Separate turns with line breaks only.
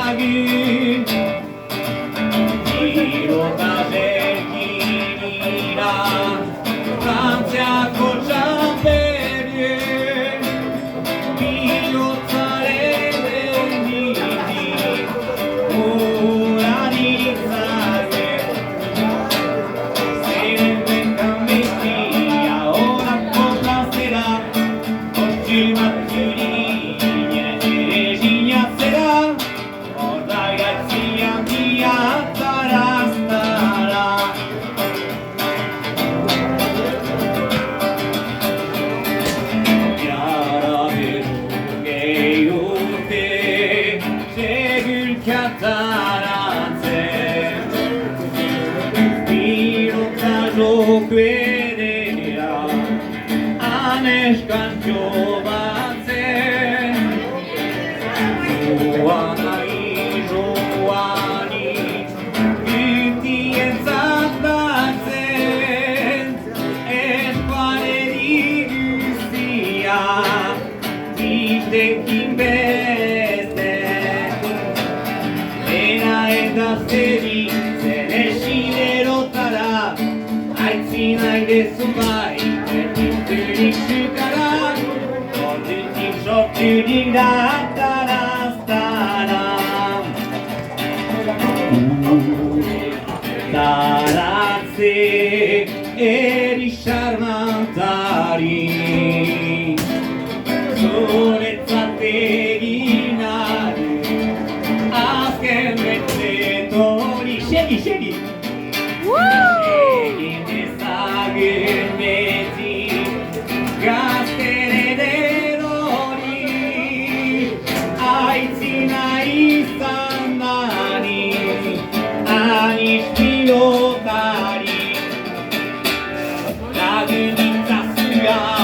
Sagi Pilota Żelkinina Francja Kocza Perie Pilota Revenidi Uranica Se venga Messia ora complacerà Oggi mattina Regina sarà ragazzi mia sarà starà Yara verughe ute Segül kataranze Pilota jokuedera Aneshkan jovatse Joanai Joani Ütien zaktatzen Espaneri guztia Itekin beste Dena eta zeritzen esiderotara Aitzina idezu bai Etiturik zukara Ordutik sorturik da Taratze eri xarmantari Zuretzat egin adu Azken betretori Segi, segi! Egin ezagun beti Gazten ederori Aitzina izan dani Aniz pilotari Lagun itzazua